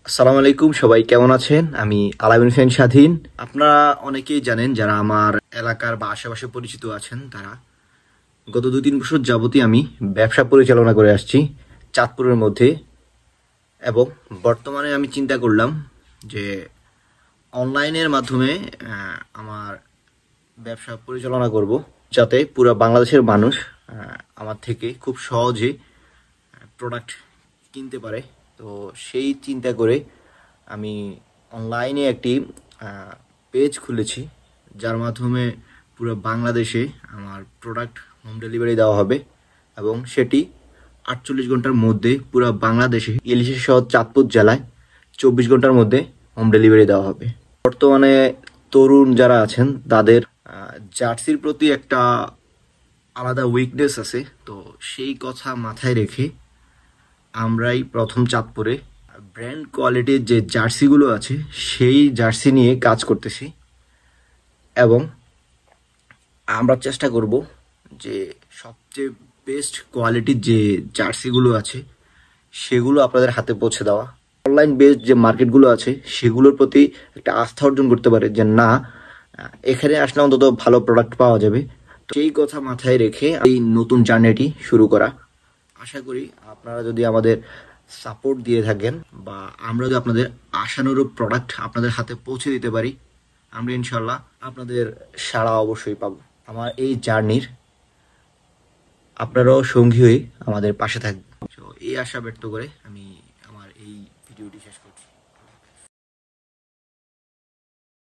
আসসালামু আলাইকুম, সবাই কেমন আছেন? আমি আলামিন হোসেন স্বাধীন। আপনারা অনেকেই জানেন, যারা আমার এলাকার বা আশেপাশে পরিচিত আছেন, তারা গত 2-3 বছর যাবতই আমি ব্যবসা পরিচালনা করে আসছি চাঁদপুরের মধ্যে। এবং বর্তমানে আমি চিন্তা করলাম যে অনলাইনের মাধ্যমে আমার ব্যবসা পরিচালনা করব, যাতে পুরো বাংলাদেশের মানুষ আমার থেকে খুব সহজে প্রোডাক্ট কিনতে পারে। তো সেই চিন্তা করে আমি অনলাইনে একটি পেজ খুলেছি, যার মাধ্যমে পুরো বাংলাদেশে আমার প্রোডাক্ট হোম ডেলিভারি দেওয়া হবে এবং সেটি 48 ঘন্টার মধ্যে পুরো বাংলাদেশে ইলিশের শহর চাঁদপুর জেলায় 24 ঘন্টার মধ্যে হোম ডেলিভারি দেওয়া হবে। বর্তমানে তরুণ যারা আছেন, তাদের জার্সির প্রতি একটা আলাদা উইকনেস আছে। তো সেই কথা মাথায় রেখে আমরাই প্রথম চাঁদপুরে ব্র্যান্ড কোয়ালিটির যে জার্সিগুলো আছে, সেই জার্সি নিয়ে কাজ করতেছি। এবং আমরা চেষ্টা করব যে সবচেয়ে বেস্ট কোয়ালিটির যে জার্সিগুলো আছে সেগুলো আপনাদের হাতে পৌঁছে দেওয়া। অনলাইন বেসড যে মার্কেটগুলো আছে সেগুলোর প্রতি একটা আস্থা অর্জন করতে পারে যে না, এখানে আসলে অন্তত ভালো প্রোডাক্ট পাওয়া যাবে। তো সেই কথা মাথায় রেখে এই নতুন জার্নিটি শুরু করা। আশা করি আপনারা যদি আমাদের সাপোর্ট দিয়ে থাকেন বা আমরা যদি আপনাদের আশানুরূপ প্রোডাক্ট আপনাদের হাতে পৌঁছে দিতে পারি, আমরা ইনশাল্লাহ আপনাদের সাড়া অবশ্যই পাবো। আমার এই জার্নির আপনারাও সঙ্গী হয়ে আমাদের পাশে থাকবেন। তো এই আশা ব্যক্ত করে আমি আমার এই ভিডিওটি শেষ করছি।